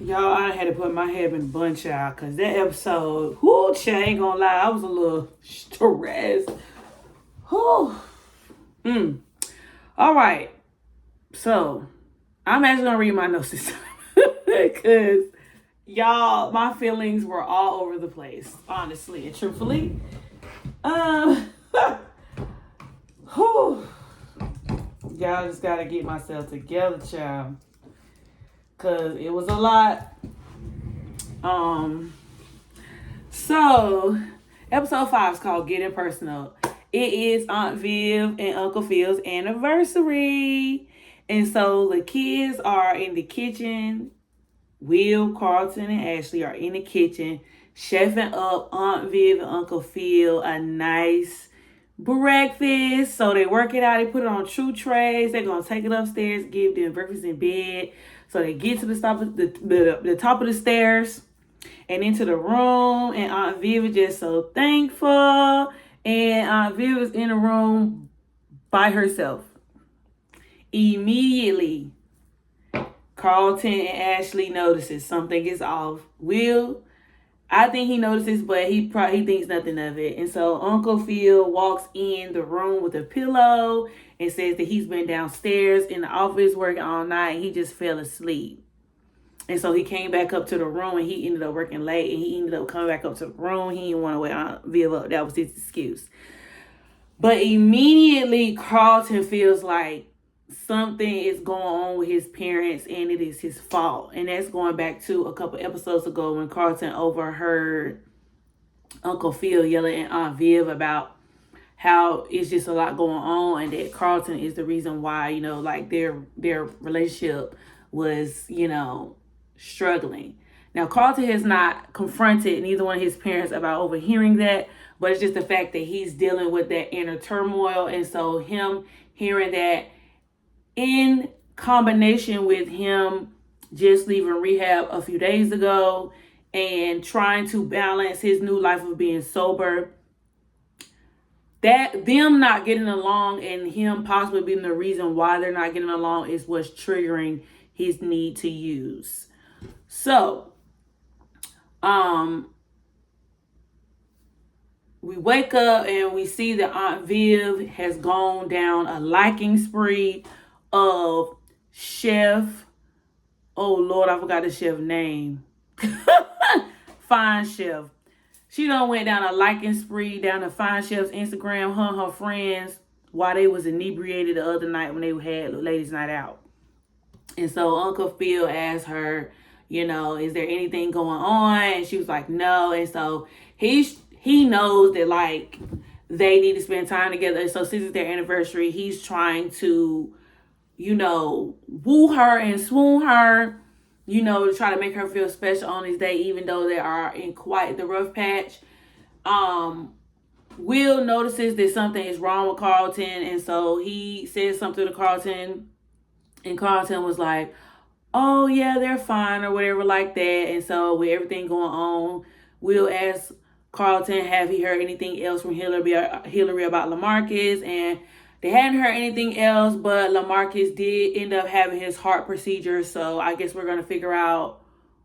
Y'all, I had to put my head in a bunch out because that episode, whoo, I ain't gonna lie, I was a little stressed. Whew. All right. So, I'm actually gonna read my notes this time because y'all, my feelings were all over the place, honestly and truthfully. Whew. Y'all just gotta get myself together, child. Cause it was a lot. So episode 5 is called Getting Personal. It is Aunt Viv and Uncle Phil's anniversary. And so the kids are in the kitchen. Will, Carlton, and Ashley are in the kitchen, chefing up Aunt Viv and Uncle Phil a nice breakfast. So they work it out. They put it on true trays. They're going to take it upstairs, give them breakfast in bed. So they get to the top of the top of the stairs and into the room. And Aunt Viv is just so thankful. And Aunt Viv is in the room by herself. Immediately, Carlton and Ashley notices something is off. Will, I think he notices, but he thinks nothing of it. And so Uncle Phil walks in the room with a pillow and says that he's been downstairs in the office working all night and he just fell asleep. And so he came back up to the room and he ended up working late and he ended up coming back up to the room. He didn't want to wake Aunt Viv up. That was his excuse. But immediately Carlton feels like something is going on with his parents and it is his fault. And that's going back to a couple episodes ago when Carlton overheard Uncle Phil yelling at Aunt Viv about how it's just a lot going on and that Carlton is the reason why, like their relationship was, struggling. Now, Carlton has not confronted neither one of his parents about overhearing that, but it's just the fact that he's dealing with that inner turmoil. And so him hearing that in combination with him just leaving rehab a few days ago and trying to balance his new life of being sober, that them not getting along and him possibly being the reason why they're not getting along is what's triggering his need to use. So, we wake up and we see that Aunt Viv has gone down a liking spree of Chef. Oh Lord, I forgot the chef name. Fine Chef. She done went down a liking spree down to Fine Chef's Instagram, her and her friends, while they was inebriated the other night when they had ladies' night out. And so Uncle Phil asked her, is there anything going on? And she was like, no. And so he knows that like they need to spend time together. And so since it's their anniversary, he's trying to, woo her and swoon her, to try to make her feel special on this day, even though they are in quite the rough patch. Will notices that something is wrong with Carlton. And so he says something to Carlton. And Carlton was like, oh, yeah, they're fine or whatever like that. And so with everything going on, Will ask Carlton, have he heard anything else from Hillary about LaMarcus? And they hadn't heard anything else, but LaMarcus did end up having his heart procedure. So I guess we're going to figure out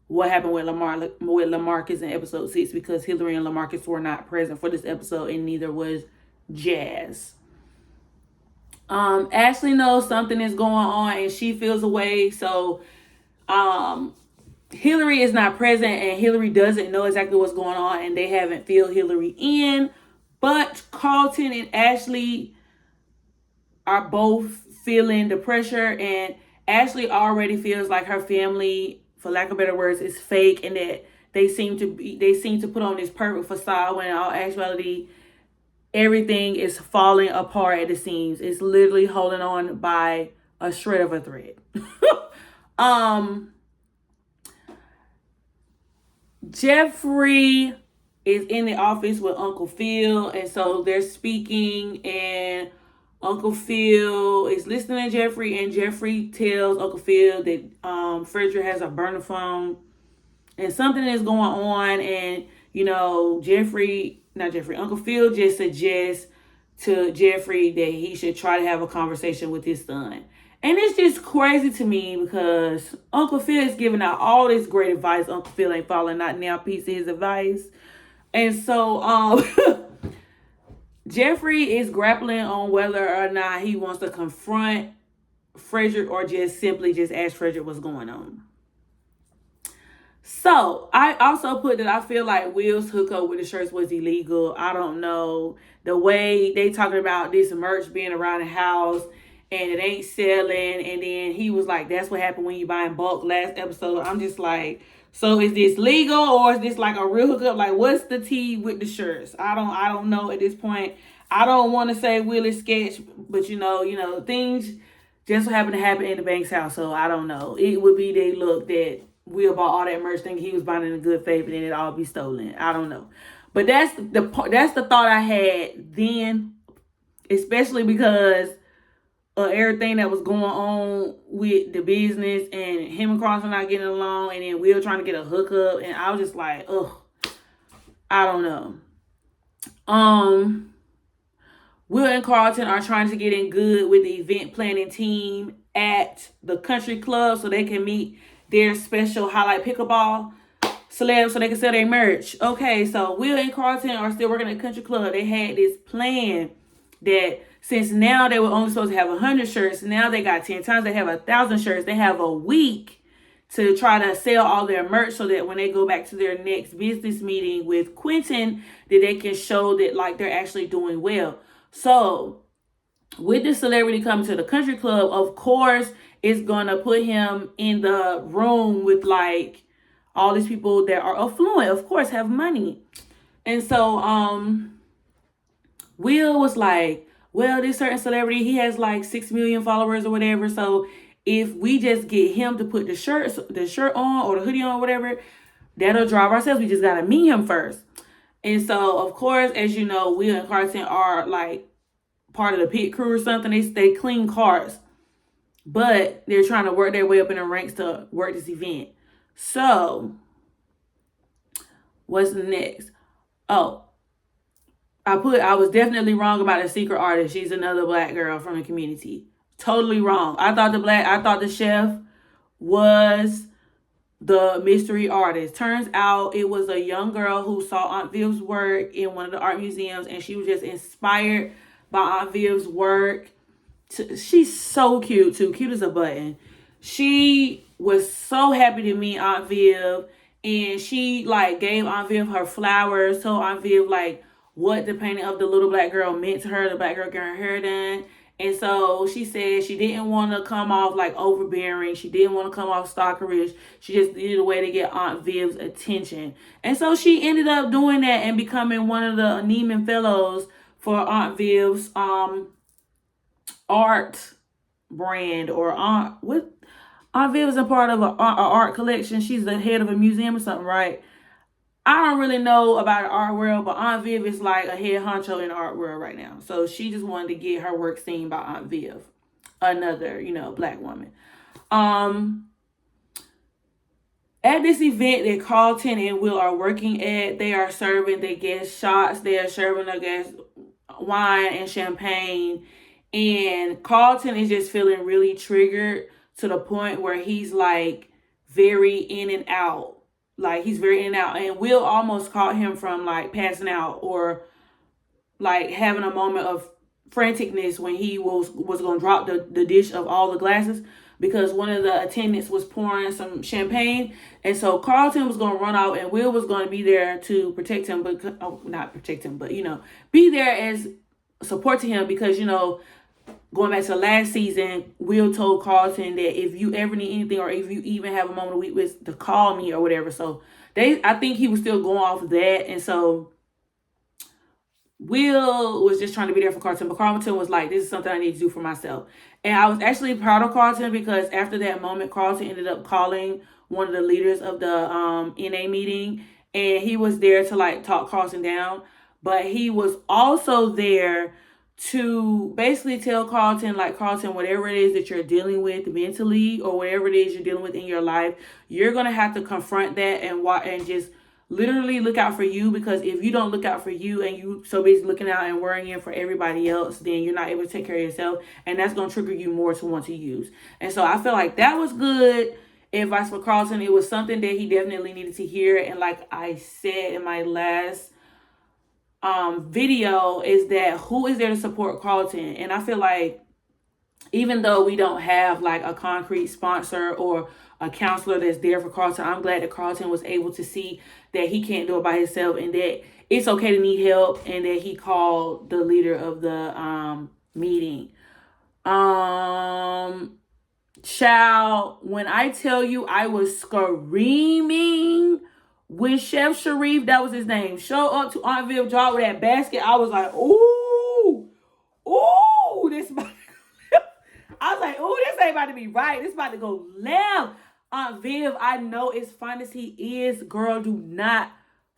what happened with LaMarcus in episode 6 because Hillary and LaMarcus were not present for this episode and neither was Jazz. Ashley knows something is going on and she feels away. So Hillary is not present and Hillary doesn't know exactly what's going on and they haven't filled Hillary in. But Carlton and Ashley are both feeling the pressure, and Ashley already feels like her family, for lack of better words, is fake and that they seem to put on this perfect facade when in all actuality everything is falling apart at the seams. It's literally holding on by a shred of a thread. Jeffrey is in the office with Uncle Phil, and so they're speaking, and Uncle Phil is listening to Jeffrey, and Jeffrey tells Uncle Phil that Frederick has a burner phone, and something is going on, and Uncle Phil just suggests to Jeffrey that he should try to have a conversation with his son. And it's just crazy to me because Uncle Phil is giving out all this great advice. Uncle Phil ain't following not now piece of his advice. And so Jeffrey is grappling on whether or not he wants to confront Frederick or just simply just ask Frederick what's going on. So I also put that I feel like Will's hookup with the shirts was illegal. I don't know. The way they talking about this merch being around the house and it ain't selling. And then he was like, that's what happened when you buy in bulk last episode. I'm just like, so is this legal or is this like a real hookup? Like, what's the tea with the shirts? I don't know at this point. I don't want to say Will is sketch, but you know, things just happen to happen in the Banks house. So I don't know. It would be they look that Will bought all that merch thinking he was buying it in good faith and then it all be stolen. I don't know. But that's the thought I had then, especially because everything that was going on with the business and him and Carlton not getting along and then Will trying to get a hookup. And I was just like, ugh, I don't know. Will and Carlton are trying to get in good with the event planning team at the country club so they can meet their special highlight pickleball celebs so they can sell their merch. Okay, so Will and Carlton are still working at the country club. They had this plan that since now they were only supposed to have 100 shirts, now they got 10 times. They have 1,000 shirts. They have a week to try to sell all their merch so that when they go back to their next business meeting with Quentin, that they can show that like they're actually doing well. So with the celebrity coming to the country club, of course, it's going to put him in the room with like all these people that are affluent, of course, have money. And so Will was like, well, this certain celebrity, he has like 6 million followers or whatever. So if we just get him to put the shirt on or the hoodie on or whatever, that'll drive ourselves. We just got to meet him first. And so, of course, as you know, Will and Carlton are like part of the pit crew or something. They clean cars. But they're trying to work their way up in the ranks to work this event. So, what's next? Oh, I was definitely wrong about a secret artist. She's another black girl from the community. Totally wrong. I thought the chef was the mystery artist. Turns out it was a young girl who saw Aunt Viv's work in one of the art museums and she was just inspired by Aunt Viv's work. She's so cute too, cute as a button. She was so happy to meet Aunt Viv and she like gave Aunt Viv her flowers, told Aunt Viv like what the painting of the little black girl meant to her, the black girl getting her hair done. And so she said she didn't want to come off like overbearing. She didn't want to come off stalkerish. She just needed a way to get Aunt Viv's attention. And so she ended up doing that and becoming one of the Neiman Fellows for Aunt Viv's art brand or Aunt Viv is a part of an art collection. She's the head of a museum or something, right? I don't really know about the art world, but Aunt Viv is like a head honcho in the art world right now. So she just wanted to get her work seen by Aunt Viv, another, black woman. At this event that Carlton and Will are working at, they are serving the guests shots. They are serving the guests wine and champagne. And Carlton is just feeling really triggered to the point where he's like very in and out. Like he's very in and out. And Will almost caught him from like passing out or like having a moment of franticness when he was going to drop the dish of all the glasses because one of the attendants was pouring some champagne. And so Carlton was going to run out and Will was going to be there to protect him, but not protect him, but, be there as support to him because, going back to last season, Will told Carlton that if you ever need anything or if you even have a moment of weakness to call me or whatever. So I think he was still going off of that. And so Will was just trying to be there for Carlton, but Carlton was like, this is something I need to do for myself. And I was actually proud of Carlton because after that moment, Carlton ended up calling one of the leaders of the NA meeting and he was there to like talk Carlton down. But he was also there to basically tell Carlton, like, Carlton, whatever it is that you're dealing with mentally or whatever it is you're dealing with in your life, you're going to have to confront that and just literally look out for you, because if you don't look out for you and you so busy looking out and worrying for everybody else, then you're not able to take care of yourself, and that's going to trigger you more to want to use. And so I feel like that was good advice for Carlton. It was something that he definitely needed to hear. And like I said in my last video, is that who is there to support Carlton? And I feel like even though we don't have like a concrete sponsor or a counselor that's there for Carlton, I'm glad that Carlton was able to see that he can't do it by himself, and that it's okay to need help, and that he called the leader of the meeting. Child, when I tell you I was screaming when Chef Sharif, that was his name, showed up to Aunt Viv's job with that basket, I was like, ooh, this I was like, ooh, this ain't about to be right. This about to go left. Aunt Viv, I know as fine as he is, girl, do not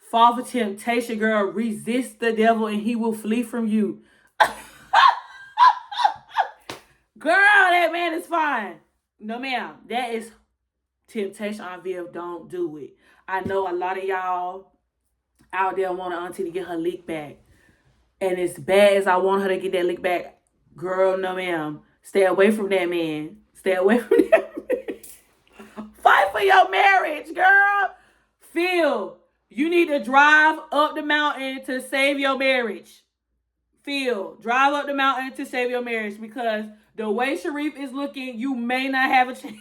fall for temptation, girl. Resist the devil and he will flee from you. Girl, that man is fine. No, ma'am. That is temptation, Aunt Viv. Don't do it. I know a lot of y'all out there want auntie to get her lick back. And as bad as I want her to get that lick back, girl, no, ma'am. Stay away from that man. Stay away from that man. Fight for your marriage, girl. Phil, you need to drive up the mountain to save your marriage. Phil, drive up the mountain to save your marriage, because the way Sharif is looking, you may not have a chance.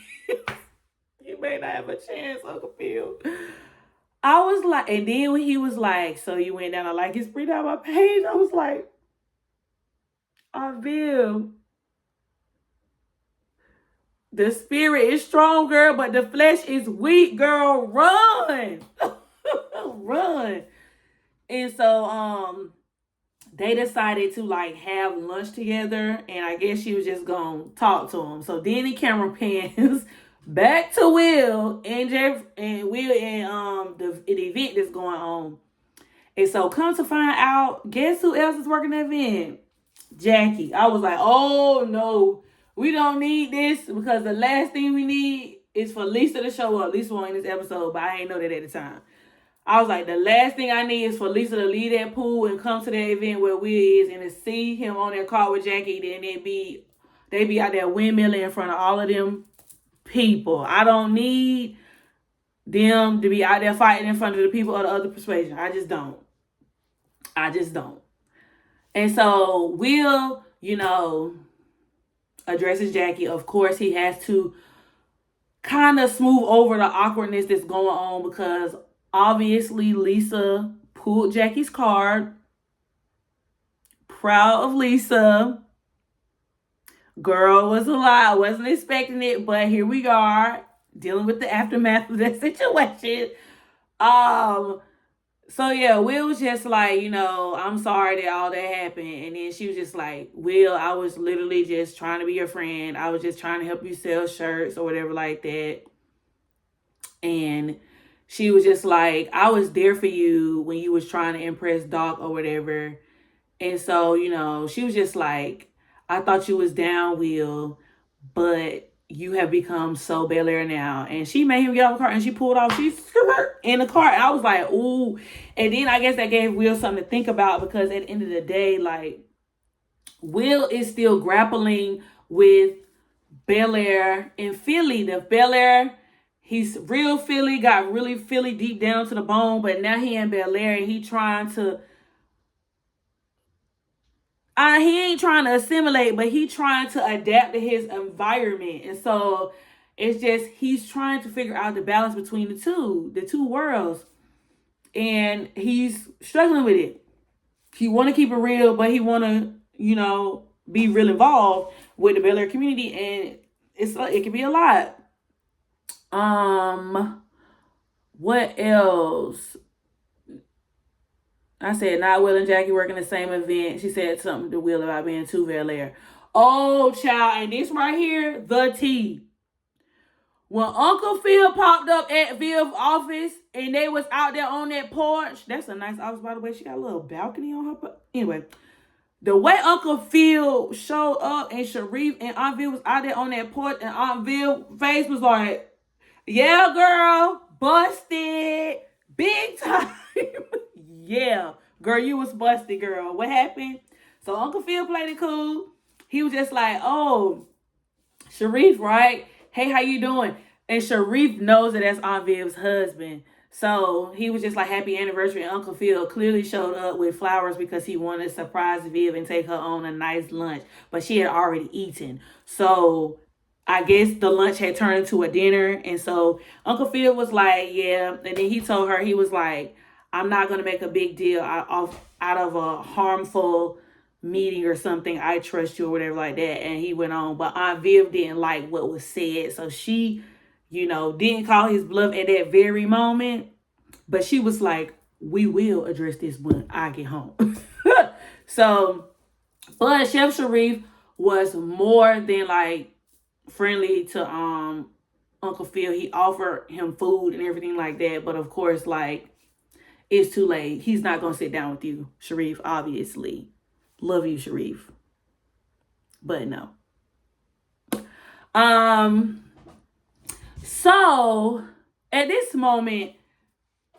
You may not have a chance, Uncle Phil. I was like, and then when he was like, so you went down, I like his print out my page, I was like, Phil, the spirit is strong, girl, but the flesh is weak, girl. Run. Run. And so they decided to like have lunch together, and I guess she was just gonna talk to him. So then the camera pans back to Will and Jeff and Will and the event that's going on. And so come to find out, guess who else is working the event? Jackie. I was like, oh no. We don't need this, because the last thing we need is for Lisa to show up. Lisa won in this episode, but I ain't know that at the time. I was like, the last thing I need is for Lisa to leave that pool and come to that event where Will is, and to see him on that car with Jackie. Then they be out there windmilling in front of all of them people. I don't need them to be out there fighting in front of the people of the other persuasion. I just don't. And so Will, addresses Jackie. Of course, he has to kind of smooth over the awkwardness that's going on, because obviously Lisa pulled Jackie's card. Proud of Lisa. Girl was a lie. I wasn't expecting it, but here we are dealing with the aftermath of that situation. So yeah, Will was just like, I'm sorry that all that happened. And then she was just like, Will, I was literally just trying to be your friend. I was just trying to help you sell shirts or whatever like that. And she was just like, I was there for you when you was trying to impress Doc or whatever. And so, she was just like, I thought you was down, Will, but you have become so Bel-Air now. And she made him get off the car, and she pulled off. She's in the car. And I was like, ooh. And then I guess that gave Will something to think about, because at the end of the day, like, Will is still grappling with Bel-Air in Philly. The Bel-Air, he's real Philly, got really Philly deep down to the bone, but now he in Bel-Air, and he trying to he ain't trying to assimilate, but he trying to adapt to his environment. And so it's just, he's trying to figure out the balance between the two worlds. And he's struggling with it. He want to keep it real, but he want to, be real involved with the Bel-Air community. And it can be a lot. What else? I said, not Will and Jackie working the same event. She said something to Will about being too Bel-Air. Oh, child. And this right here, the tea. When Uncle Phil popped up at Viv's office and they was out there on that porch. That's a nice office, by the way. She got a little balcony on her. Anyway, the way Uncle Phil showed up and Sharif and Aunt Viv was out there on that porch, and Aunt Viv's face was like, yeah, girl, busted. Big time. Yeah. Girl, you was busted, girl. What happened? So Uncle Phil played it cool. He was just like, oh, Sharif, right? Hey, how you doing? And Sharif knows that that's Aunt Viv's husband. So he was just like, happy anniversary. And Uncle Phil clearly showed up with flowers because he wanted to surprise Viv and take her on a nice lunch. But she had already eaten. So I guess the lunch had turned into a dinner. And so Uncle Phil was like, yeah. And then he told her, he was like, I'm not going to make a big deal out of a harmful meeting or something. I trust you or whatever like that. And he went on. But Aunt Viv didn't like what was said. So she, didn't call his bluff at that very moment. But she was like, we will address this when I get home. So, but Chef Sharif was more than like friendly to Uncle Phil. He offered him food and everything like that. But of course, like, it's too late. He's not going to sit down with you, Sharif, obviously. Love you, Sharif. But no. So at this moment,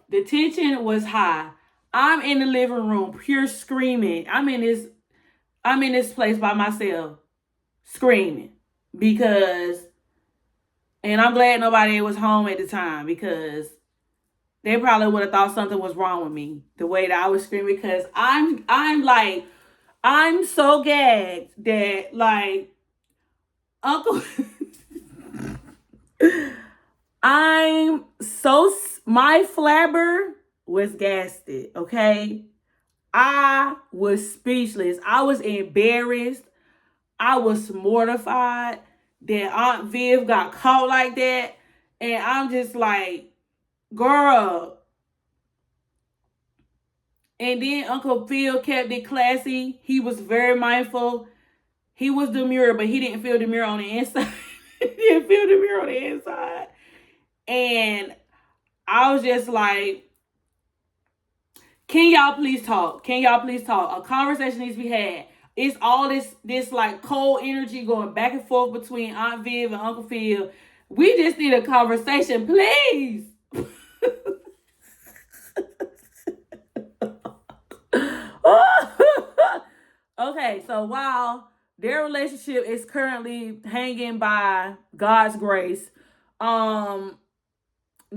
the tension was high. I'm in the living room, pure screaming. I'm in this place by myself, screaming. And I'm glad nobody was home at the time, because they probably would have thought something was wrong with me, the way that I was screaming, because I'm so gagged that, like, Uncle, my flabber was gasted, okay? I was speechless. I was embarrassed. I was mortified that Aunt Viv got caught like that. And I'm just like, girl. And then Uncle Phil kept it classy. He was very mindful. He was demure, but he didn't feel demure on the inside. He didn't feel demure on the inside. And I was just like, can y'all please talk? Can y'all please talk? A conversation needs to be had. It's all this like cold energy going back and forth between Aunt Viv and Uncle Phil. We just need a conversation, please. Okay, so while their relationship is currently hanging by God's grace,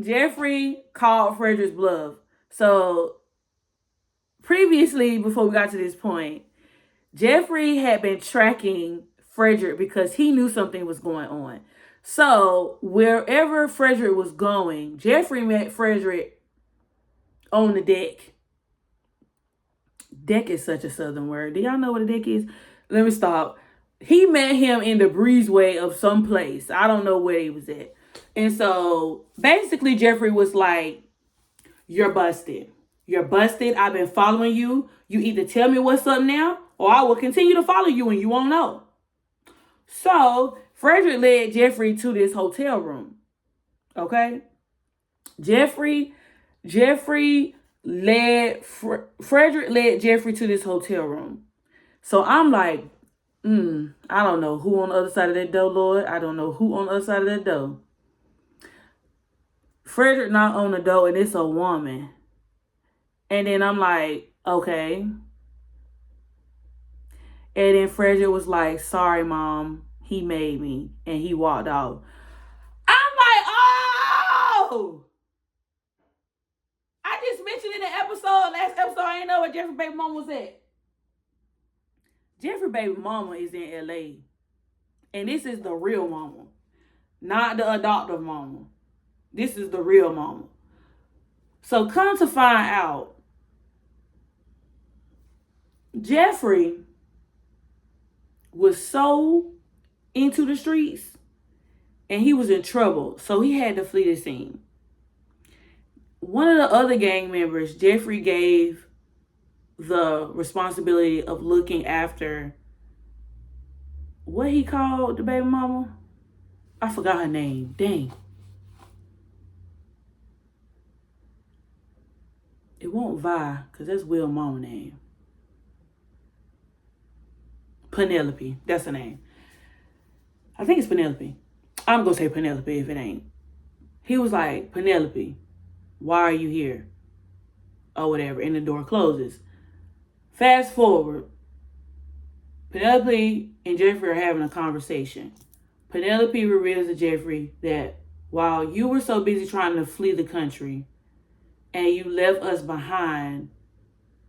Jeffrey called Frederick's bluff. So previously, before we got to this point, Jeffrey had been tracking Frederick because he knew something was going on. So wherever Frederick was going, Jeffrey met Frederick on the deck. Deck is such a southern word. Do y'all know what a deck is? Let me stop. He met him in the breezeway of some place. I don't know where he was at. And so basically Jeffrey was like, you're busted. You're busted. I've been following you. You either tell me what's up now, or I will continue to follow you and you won't know. So Frederick led Jeffrey to this hotel room. Okay? Frederick led Jeffrey to this hotel room. So I'm like, I don't know who on the other side of that door, Lord. I don't know who on the other side of that door. Frederick knocked on the door and it's a woman. And then I'm like, okay. And then Frederick was like, sorry, Mom. He made me. And he walked off. I'm like, oh! I just mentioned in the last episode, I didn't know where Jeffrey baby mama was at. Jeffrey baby mama is in LA. And this is the real mama. Not the adoptive mama. This is the real mama. So come to find out, Jeffrey was so into the streets and he was in trouble. So he had to flee the scene. One of the other gang members, Jeffrey gave the responsibility of looking after what he called the baby mama. I forgot her name. Dang. It won't Vi, because that's Will's mama's name. Penelope. That's her name. I think it's Penelope. I'm going to say Penelope if it ain't. He was like, Penelope, Why are you here? Or whatever. And the door closes. Fast forward. Penelope and Jeffrey are having a conversation. Penelope reveals to Jeffrey that while you were so busy trying to flee the country and you left us behind,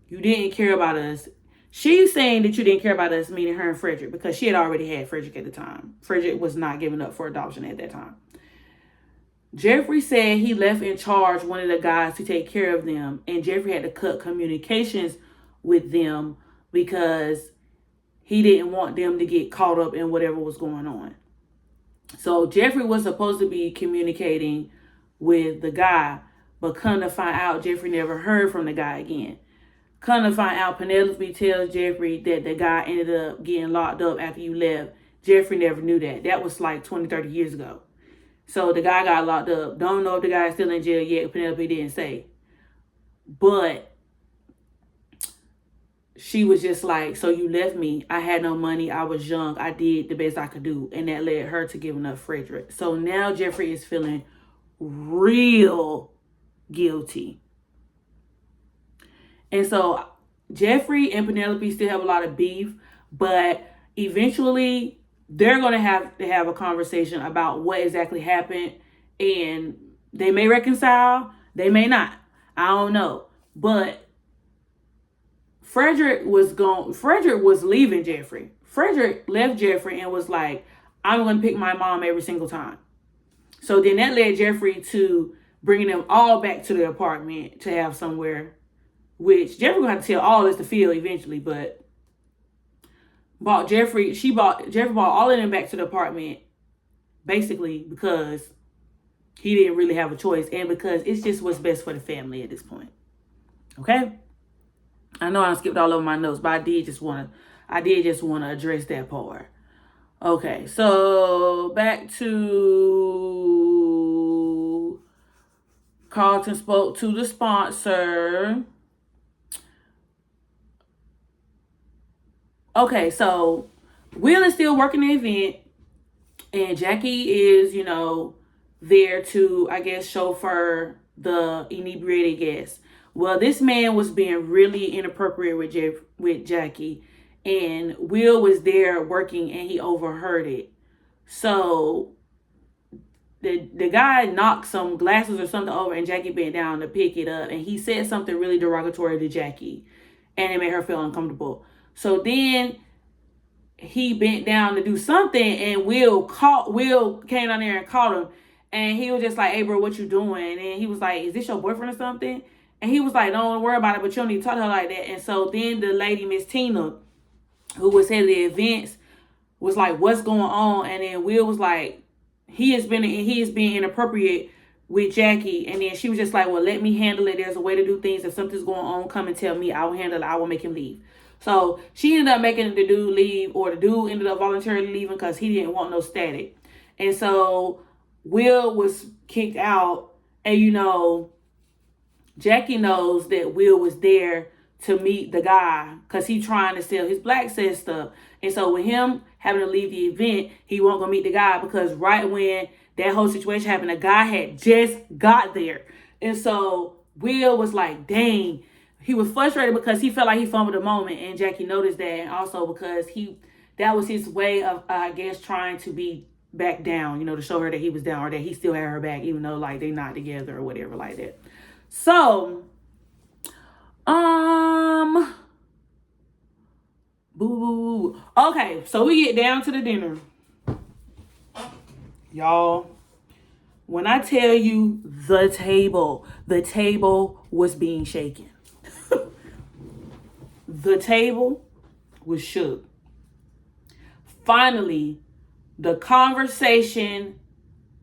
you didn't care about us. She's saying that you didn't care about us, meaning her and Frederick, because she had already had Frederick at the time. Frederick was not given up for adoption at that time. Jeffrey said he left in charge one of the guys to take care of them, and Jeffrey had to cut communications with them because he didn't want them to get caught up in whatever was going on. So Jeffrey was supposed to be communicating with the guy, but come to find out, Jeffrey never heard from the guy again. Come to find out, Penelope tells Jeffrey that the guy ended up getting locked up after you left. Jeffrey never knew that. That was like 20, 30 years ago. So the guy got locked up. Don't know if the guy is still in jail yet. Penelope didn't say. But she was just like, so you left me. I had no money. I was young. I did the best I could do. And that led her to giving up Frederick. So now Jeffrey is feeling real guilty. And so Jeffrey and Penelope still have a lot of beef. But eventually they're going to have a conversation about what exactly happened. And they may reconcile. They may not. I don't know. But Frederick was leaving Jeffrey. Frederick left Jeffrey and was like, I'm going to pick my mom every single time. So then that led Jeffrey to bringing them all back to the apartment to have somewhere, which Jeffrey going to have to tell all this to Phil eventually, but Jeffrey brought all of them back to the apartment basically because he didn't really have a choice and because it's just what's best for the family at this point. Okay? I know I skipped all over my notes, but I did just want to address that part. Okay, so back to Carlton spoke to the sponsor. Okay, so Will is still working the event, and Jackie is, there to, I guess, chauffeur the inebriated guests. Well, this man was being really inappropriate with Jackie, and Will was there working, and he overheard it. So the guy knocked some glasses or something over, and Jackie bent down to pick it up, and he said something really derogatory to Jackie, and it made her feel uncomfortable. So then he bent down to do something, and Will came down there and caught him, and he was just like, "Hey, bro, what you doing?" And he was like, "Is this your boyfriend or something?" And he was like, "Don't worry about it, but you don't need to talk to her like that." And so then the lady, Miss Tina, who was head of the events, was like, "What's going on?" And then Will was like, he is being inappropriate with Jackie. And then she was just like, "Well, let me handle it. There's a way to do things. If something's going on, come and tell me. I will handle it. I will make him leave." So she ended up making the dude leave, or the dude ended up voluntarily leaving because he didn't want no static. And so Will was kicked out, and Jackie knows that Will was there to meet the guy because he's trying to sell his black sex stuff. And so with him having to leave the event, he won't go meet the guy because right when that whole situation happened, the guy had just got there. And so Will was like, dang. He was frustrated because he felt like he fumbled the moment, and Jackie noticed that. And also because that was his way of, I guess, trying to be back down, to show her that he was down or that he still had her back, even though like they not together or whatever like that. So, boo. Okay, so we get down to the dinner. Y'all, when I tell you the table was being shaken. The table was shook. Finally, the conversation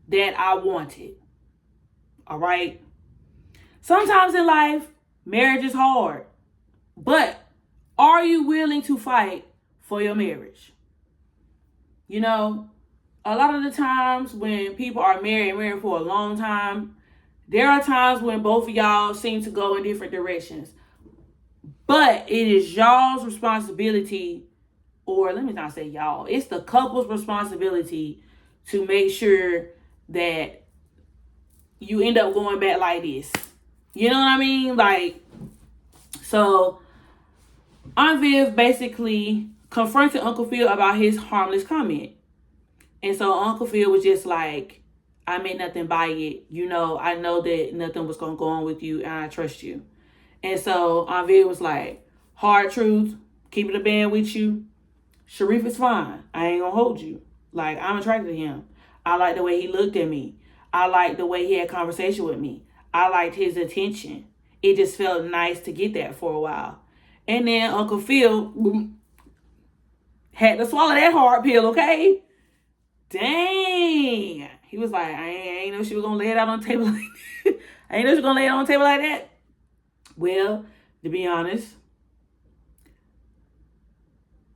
that I wanted. All right? Sometimes in life, marriage is hard. But are you willing to fight for your marriage? A lot of the times when people are married for a long time, there are times when both of y'all seem to go in different directions. But it is y'all's responsibility, or let me not say y'all, it's the couple's responsibility to make sure that you end up going back like this. You know what I mean? Like, so Aunt Viv basically confronted Uncle Phil about his harmless comment. And so Uncle Phil was just like, I meant nothing by it. You know, I know that nothing was going to go on with you, and I trust you. And so Aunt Viv was like, hard truth, keeping the band with you. Sharif is fine. I ain't going to hold you. Like, I'm attracted to him. I like the way he looked at me. I like the way he had conversation with me. I liked his attention. It just felt nice to get that for a while. And then Uncle Phil had to swallow that hard pill, okay? Dang. He was like, I ain't know she was going to lay it out on the table like that. I ain't know she was going to lay it on the table like that. Well, to be honest,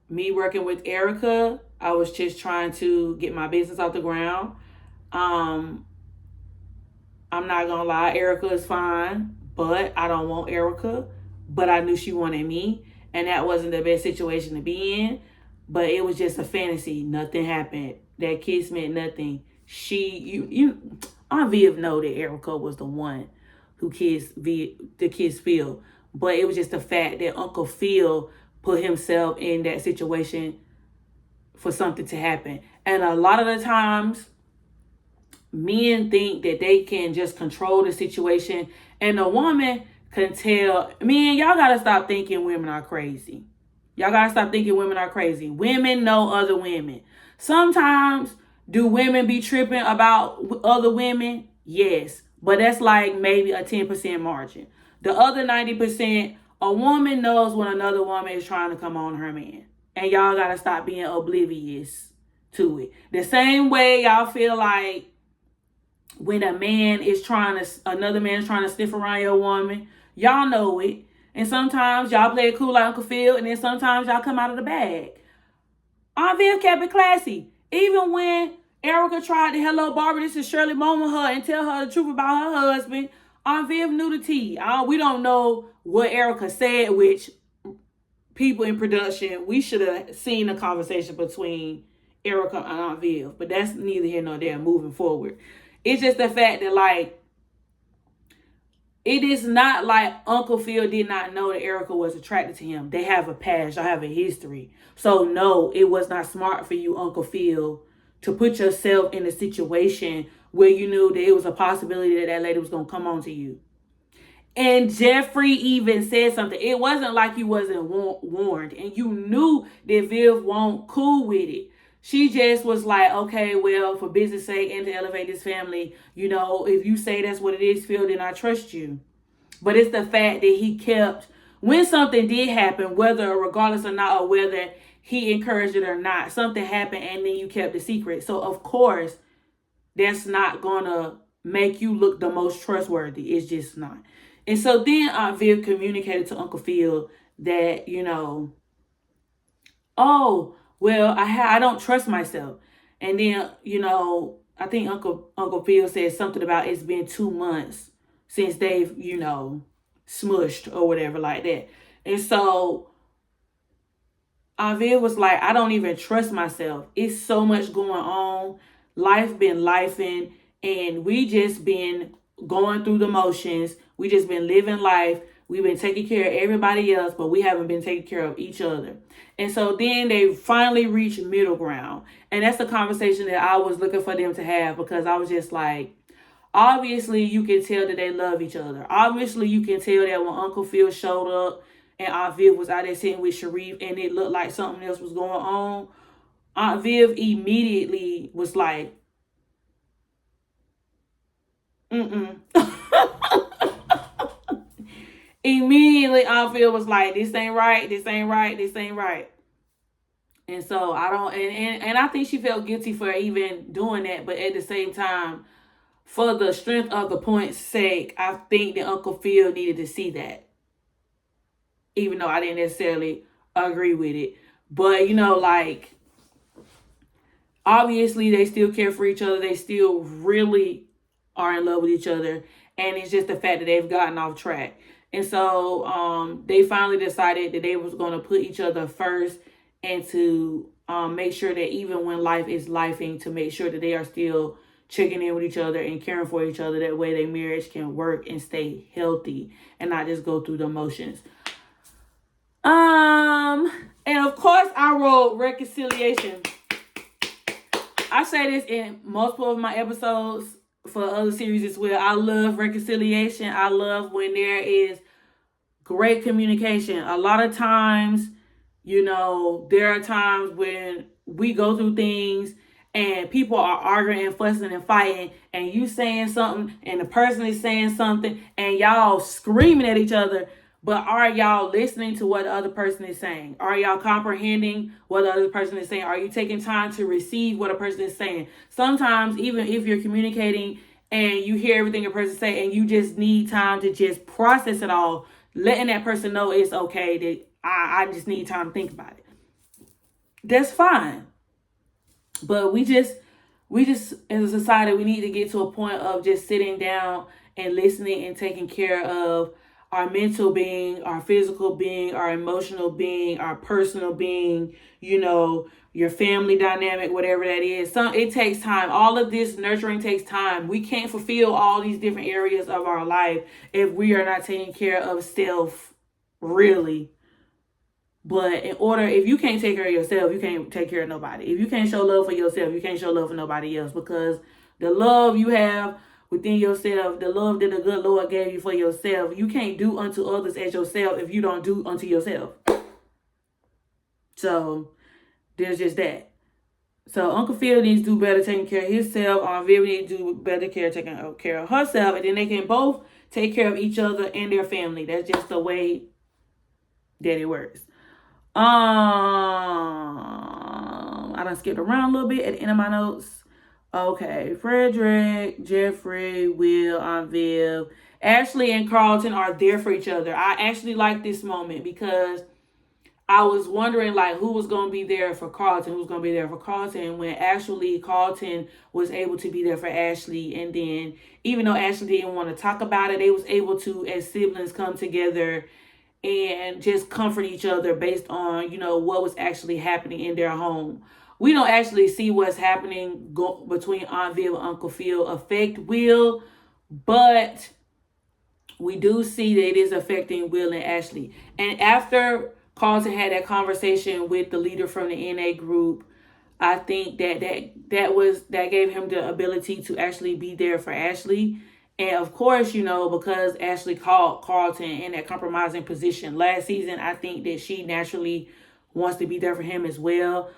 me working with Erica, I was just trying to get my business off the ground. I'm not going to lie, Erica is fine, but I don't want Erica. But I knew she wanted me, and that wasn't the best situation to be in. But it was just a fantasy. Nothing happened. That kiss meant nothing. Aunt Viv know that Erica was the one who kissed Phil. But it was just the fact that Uncle Phil put himself in that situation for something to happen. And a lot of the times, men think that they can just control the situation. And a woman can tell, men, y'all got to stop thinking women are crazy. Y'all got to stop thinking women are crazy. Women know other women. Sometimes, do women be tripping about other women? Yes. But that's like maybe a 10% margin. The other 90%, a woman knows when another woman is trying to come on her man. And y'all got to stop being oblivious to it. The same way y'all feel like when another man is trying to sniff around your woman, y'all know it. And sometimes y'all play it cool like Uncle Phil, and then sometimes y'all come out of the bag. Aunt Viv kept it classy. Even when Erica tried to hello Barbara, this is Shirley moment her and tell her the truth about her husband, Aunt Viv knew the tea. We don't know what Erica said, which people in production, we should have seen the conversation between Erica and Aunt Viv. But that's neither here nor there moving forward. It's just the fact that, like, it is not like Uncle Phil did not know that Erica was attracted to him. They have a past. Y'all have a history. So, no, it was not smart for you, Uncle Phil, to put yourself in a situation where you knew that it was a possibility that that lady was going to come on to you. And Jeffrey even said something. It wasn't like you wasn't warned. And you knew that Viv won't cool with it. She just was like, okay, well, for business sake and to elevate this family, you know, if you say that's what it is, Phil, then I trust you. But it's the fact that he kept, when something did happen, whether regardless or not, or whether he encouraged it or not, something happened and then you kept the secret. So, of course, that's not going to make you look the most trustworthy. It's just not. And so then Aunt Viv communicated to Uncle Phil that, you know, oh, well, I don't trust myself. And then, you know, I think Uncle Phil said something about it's been 2 months since they've, you know, smushed or whatever like that. And so Aunt Viv was like, I don't even trust myself. It's so much going on. Life been lifing, and we just been going through the motions. We just been living life. We've been taking care of everybody else, but we haven't been taking care of each other. And so then they finally reached middle ground. And that's the conversation that I was looking for them to have, because I was just like, obviously you can tell that they love each other. Obviously you can tell that when Uncle Phil showed up and Aunt Viv was out there sitting with Sharif and it looked like something else was going on, Aunt Viv immediately was like, Immediately, Aunt Phil was like, this ain't right, this ain't right, this ain't right. And so I don't, and I think she felt guilty for even doing that. But at the same time, for the strength of the point's sake, I think that Uncle Phil needed to see that. Even though I didn't necessarily agree with it. But, you know, like, obviously they still care for each other. They still really are in love with each other. And it's just the fact that they've gotten off track. And so they finally decided that they was going to put each other first, and to make sure that even when life is lifing, to make sure that they are still checking in with each other and caring for each other. That way their marriage can work and stay healthy and not just go through the motions. And of course I wrote reconciliation. I say this in multiple of my episodes for other series as well. I love reconciliation. I love when there is great communication. A lot of times, there are times when we go through things and people are arguing and fussing and fighting, and you saying something and the person is saying something and y'all screaming at each other. But are y'all listening to what the other person is saying? Are y'all comprehending what the other person is saying? Are you taking time to receive what a person is saying? Sometimes, even if you're communicating and you hear everything a person say and you just need time to just process it all, letting that person know it's okay, that I just need time to think about it. That's fine. But we just as a society, we need to get to a point of just sitting down and listening and taking care of our mental being, our physical being, our emotional being, our personal being, your family dynamic, whatever that is. It takes time. All of this nurturing takes time. We can't fulfill all these different areas of our life if we are not taking care of self, really. But if you can't take care of yourself, you can't take care of nobody. If you can't show love for yourself, you can't show love for nobody else, because the love you have within yourself, the love that the good Lord gave you for yourself, you can't do unto others as yourself if you don't do unto yourself. So there's just that. So Uncle Phil needs to do better taking care of himself. Aunt Viv needs to do better taking care of herself, and then they can both take care of each other and their family. That's just the way that it works. I done skipped around a little bit at the end of my notes. Okay, Frederick, Jeffrey, Will, Aunt Viv, Ashley, and Carlton are there for each other. I actually like this moment because I was wondering who was going to be there for Carlton, who was going to be there for Carlton, when actually Carlton was able to be there for Ashley. And then even though Ashley didn't want to talk about it, they was able to, as siblings, come together and just comfort each other based on, what was actually happening in their home. We don't actually see what's happening between Aunt Viv and Uncle Phil affect Will, but we do see that it is affecting Will and Ashley. And after Carlton had that conversation with the leader from the NA group, I think that gave him the ability to actually be there for Ashley. And of course, because Ashley called Carlton in that compromising position last season, I think that she naturally wants to be there for him as well.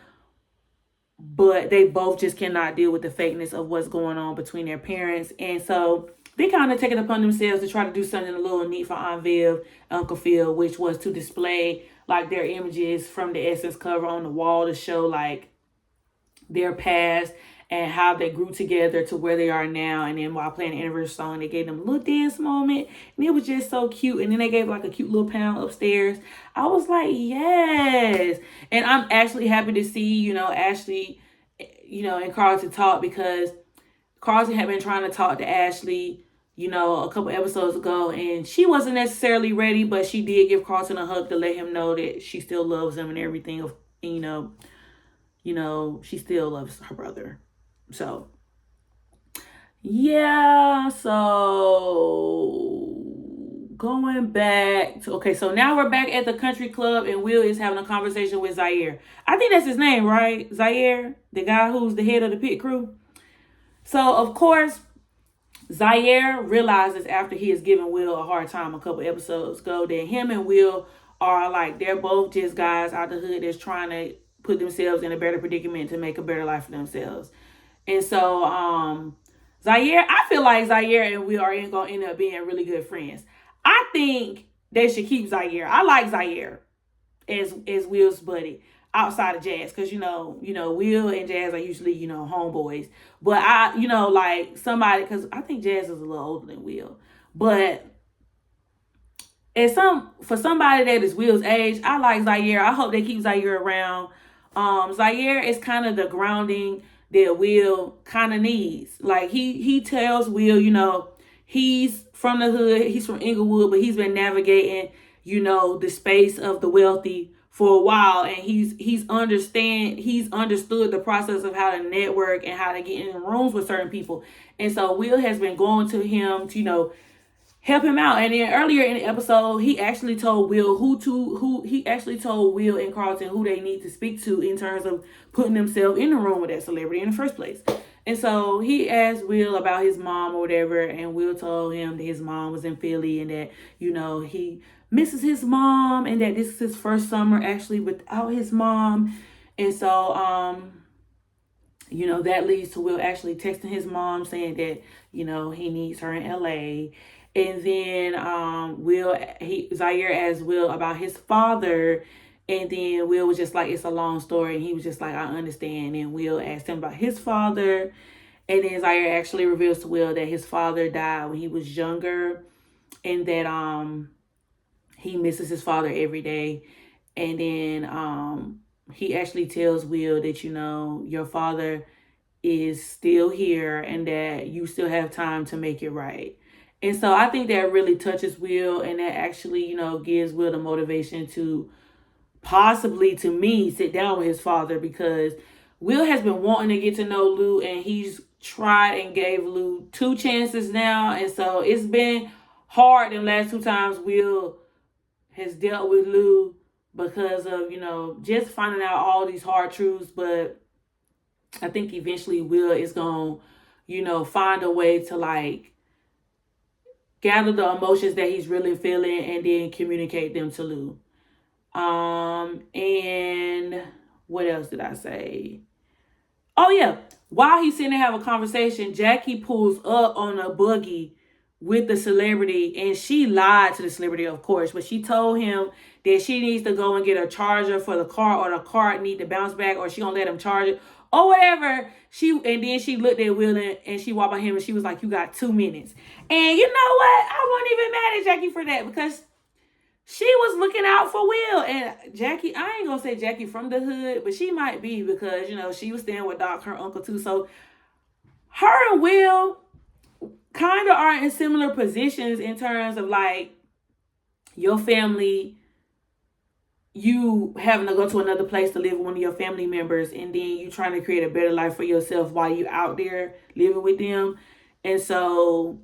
But they both just cannot deal with the fakeness of what's going on between their parents. And so they kind of take it upon themselves to try to do something a little neat for Aunt Viv, Uncle Phil, which was to display their images from the Essence cover on the wall to show their past and how they grew together to where they are now. And then while playing the anniversary song, they gave them a little dance moment. And it was just so cute. And then they gave a cute little panel upstairs. I was like, yes. And I'm actually happy to see, Ashley, and Carlton talk, because Carlton had been trying to talk to Ashley, a couple episodes ago. And she wasn't necessarily ready, but she did give Carlton a hug to let him know that she still loves him and everything. She still loves her brother. So, yeah, so going back to, okay, so now we're back at the country club and Will is having a conversation with Zaire. I think that's his name, right? Zaire, the guy who's the head of the pit crew. So, of course, Zaire realizes after he has given Will a hard time a couple episodes ago that him and Will are they're both just guys out the hood that's trying to put themselves in a better predicament to make a better life for themselves. And so, Zaire, I feel like Zaire and Will are going to end up being really good friends. I think they should keep Zaire. I like Zaire as Will's buddy outside of Jazz, because Will and Jazz are usually homeboys. But somebody, because I think Jazz is a little older than Will. But for somebody that is Will's age, I like Zaire. I hope they keep Zaire around. Zaire is kind of the grounding that Will kind of needs. He tells Will, he's from the hood, he's from Inglewood, but he's been navigating, the space of the wealthy for a while, and he's understood the process of how to network and how to get in rooms with certain people. And so Will has been going to him to, help him out. And then earlier in the episode, he actually told Will and Carlton who they need to speak to in terms of putting themselves in the room with that celebrity in the first place. And so he asked Will about his mom or whatever, and Will told him that his mom was in Philly and that, he misses his mom and that this is his first summer actually without his mom. And so that leads to Will actually texting his mom saying that, he needs her in LA. And then Zaire asked Will about his father. And then Will was just like, it's a long story. And he was just like, I understand. And Will asked him about his father. And then Zaire actually reveals to Will that his father died when he was younger. And that he misses his father every day. And then he actually tells Will that, your father is still here and that you still have time to make it right. And so I think that really touches Will, and that actually, gives Will the motivation to possibly, to me, sit down with his father, because Will has been wanting to get to know Lou, and he's tried and gave Lou 2 chances now. And so it's been hard the last 2 times Will has dealt with Lou because of, just finding out all these hard truths. But I think eventually Will is going to, find a way to gather the emotions that he's really feeling and then communicate them to Lou. And what else did I say? Oh yeah. While he's sitting there having a conversation, Jackie pulls up on a buggy with the celebrity, and she lied to the celebrity, of course, but she told him that she needs to go and get a charger for the car, or the car need to bounce back, or she gonna let him charge it or whatever. And then she looked at Will, and she walked by him, and she was like, you got 2 minutes. And you know what? I wasn't even mad at Jackie for that, because she was looking out for Will. And Jackie, I ain't gonna say Jackie from the hood, but she might be, because she was staying with Doc, her uncle too. So her and Will kind of are in similar positions in terms of your family, you having to go to another place to live with one of your family members, and then you trying to create a better life for yourself while you out there living with them. And so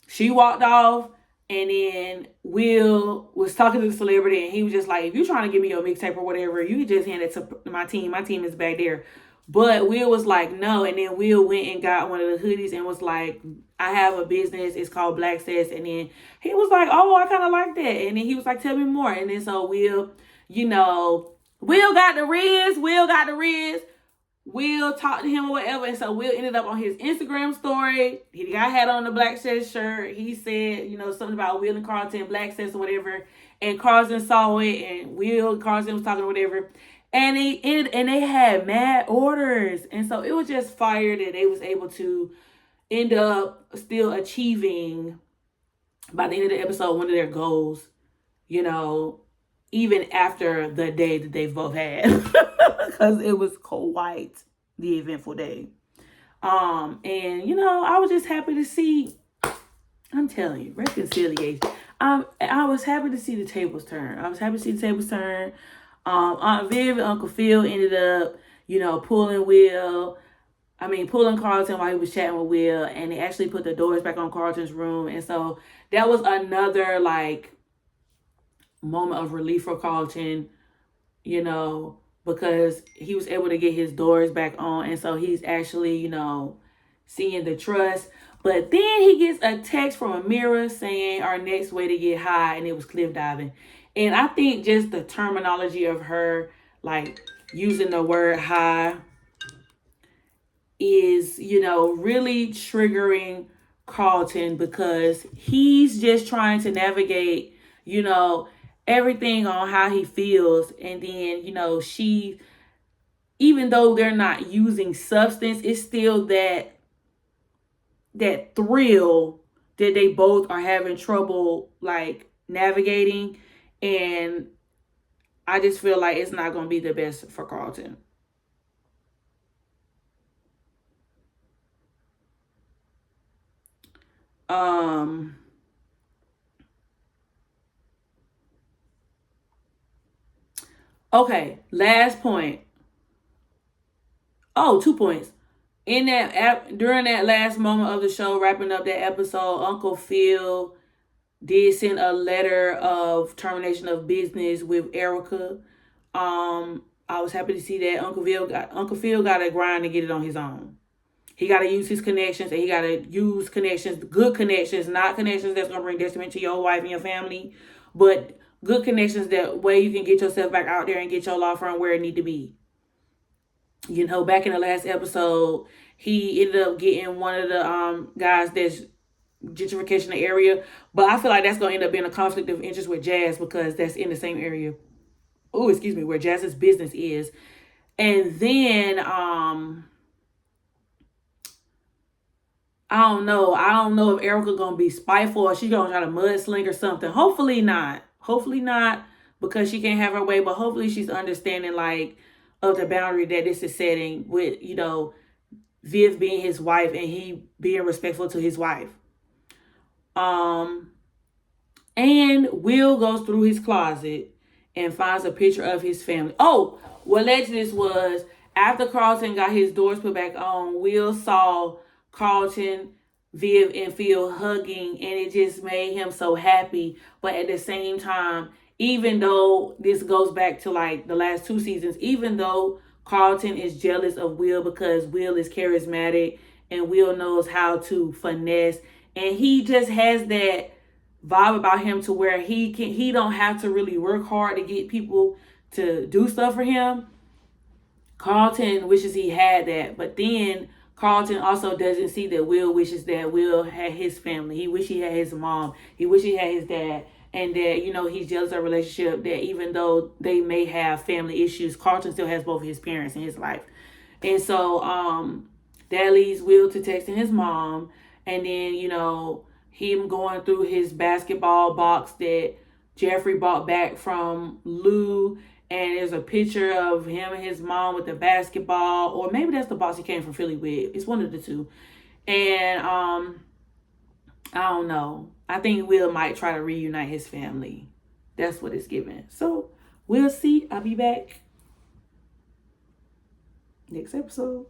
she walked off, and then Will was talking to the celebrity, and he was just like, if you're trying to give me your mixtape or whatever, you can just hand it to my team. My team is back there. But Will was like, no. And then Will went and got one of the hoodies and was like, I have a business. It's called Black Sets. And then he was like, oh, I kind of like that. And then he was like, tell me more. And then so Will, Will got the Riz. Will talked to him or whatever. And so Will ended up on his Instagram story. He had on the Black Sets shirt. He said, something about Will and Carlton, Black Sets or whatever. And Carlton saw it, and Carlton was talking or whatever. And they had mad orders. And so it was just fire that they was able to end up still achieving, by the end of the episode, one of their goals, even after the day that they both had. Because it was quite the eventful day. And I was just happy to see, I'm telling you, reconciliation. I was happy to see the tables turn. Aunt Viv and Uncle Phil ended up, pulling Carlton while he was chatting with Will, and they actually put the doors back on Carlton's room. And so that was another moment of relief for Carlton, because he was able to get his doors back on. And so he's actually, seeing the trust. But then he gets a text from Amira saying our next way to get high, and it was cliff diving. And I think just the terminology of her, using the word high is, really triggering Carlton, because he's just trying to navigate, everything on how he feels. And then, she, even though they're not using substance, it's still that thrill that they both are having trouble navigating. And I just feel like it's not going to be the best for Carlton. Okay, last point. Oh, 2 points. In that during that last moment of the show, wrapping up that episode, Uncle Phil did send a letter of termination of business with Erica. I was happy to see that Uncle Phil got to grind and get it on his own. He got to use his connections, and he got to use connections, good connections, not connections that's gonna bring detriment to your wife and your family, but good connections that way you can get yourself back out there and get your law firm where it need to be. You know, back in the last episode, he ended up getting one of the guys that's gentrification the area, but I feel like that's gonna end up being a conflict of interest with Jazz because that's in the same area. Oh, excuse me, where Jazz's business is. And then I don't know. I don't know if Erica gonna be spiteful or she gonna try to mudsling or something. Hopefully not. Hopefully not, because she can't have her way. But hopefully she's understanding like of the boundary that this is setting with, you know, Viv being his wife and he being respectful to his wife. And Will goes through his closet and finds a picture of his family. Oh, what led to this was after Carlton got his doors put back on, Will saw Carlton, Viv, and Phil hugging, and it just made him so happy. But at the same time, even though this goes back to like the last 2 seasons, even though Carlton is jealous of Will because Will is charismatic and Will knows how to finesse, and he just has that vibe about him to where he don't have to really work hard to get people to do stuff for him. Carlton wishes he had that, but then Carlton also doesn't see that Will wishes that Will had his family. He wish he had his mom. He wish he had his dad. And that, you know, he's jealous of a relationship that even though they may have family issues, Carlton still has both of his parents in his life. And so that leads Will to texting his mom. And then, you know, him going through his basketball box that Jeffrey bought back from Lou, and there's a picture of him and his mom with the basketball, or maybe that's the box he came from Philly with. It's one of the two. And I don't know. I think Will might try to reunite his family. That's what it's given. So we'll see. I'll be back next episode.